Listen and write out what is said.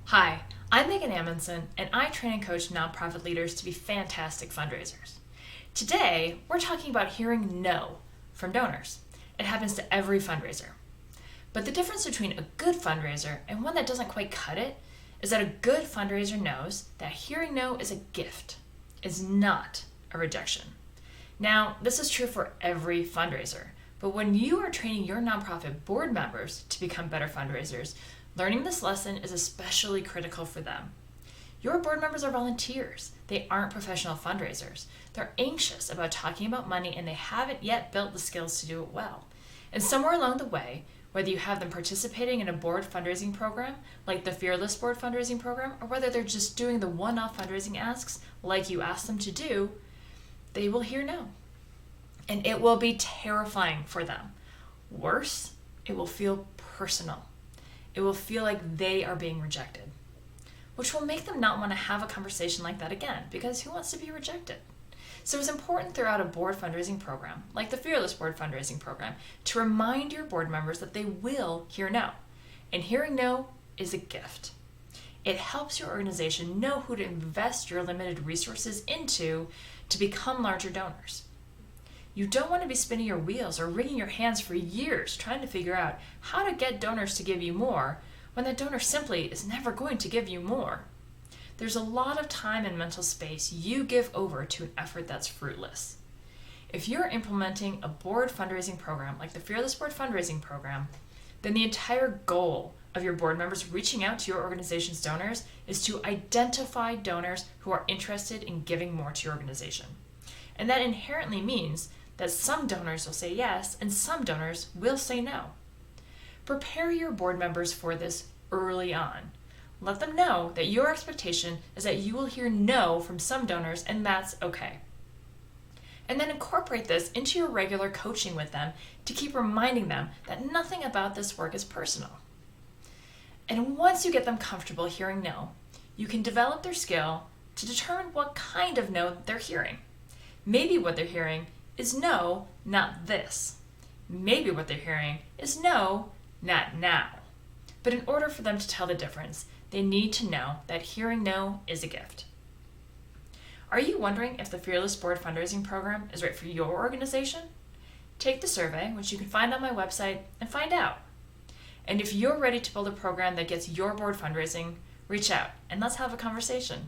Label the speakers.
Speaker 1: Hi, I'm Megan Amundsen, and I train and coach nonprofit leaders to be fantastic fundraisers. Today, we're talking about hearing no from donors. It happens to every fundraiser. But the difference between a good fundraiser and one that doesn't quite cut it is that a good fundraiser knows that hearing no is a gift, is not a rejection. Now, this is true for every fundraiser, but when you are training your nonprofit board members to become better fundraisers, learning this lesson is especially critical for them. Your board members are volunteers. They aren't professional fundraisers. They're anxious about talking about money and they haven't yet built the skills to do it well. And somewhere along the way, whether you have them participating in a board fundraising program, like the Fearless Board Fundraising Program, or whether they're just doing the one-off fundraising asks like you asked them to do, they will hear no. And it will be terrifying for them. Worse, it will feel personal. It will feel like they are being rejected, which will make them not want to have a conversation like that again, because who wants to be rejected? So it's important throughout a board fundraising program, like the Fearless Board Fundraising Program, to remind your board members that they will hear no. And hearing no is a gift. It helps your organization know who to invest your limited resources into to become larger donors. You don't want to be spinning your wheels or wringing your hands for years trying to figure out how to get donors to give you more when that donor simply is never going to give you more. There's a lot of time and mental space you give over to an effort that's fruitless. If you're implementing a board fundraising program like the Fearless Board Fundraising Program, then the entire goal of your board members reaching out to your organization's donors is to identify donors who are interested in giving more to your organization. And that inherently means that some donors will say yes and some donors will say no. Prepare your board members for this early on. Let them know that your expectation is that you will hear no from some donors and that's okay. And then incorporate this into your regular coaching with them to keep reminding them that nothing about this work is personal. And once you get them comfortable hearing no, you can develop their skill to determine what kind of no they're hearing. Maybe what they're hearing is no, not this. Maybe what they're hearing is no, not now. But in order for them to tell the difference, they need to know that hearing no is a gift. Are you wondering if the Fearless Board Fundraising Program is right for your organization? Take the survey, which you can find on my website, and find out. And if you're ready to build a program that gets your board fundraising, reach out and let's have a conversation.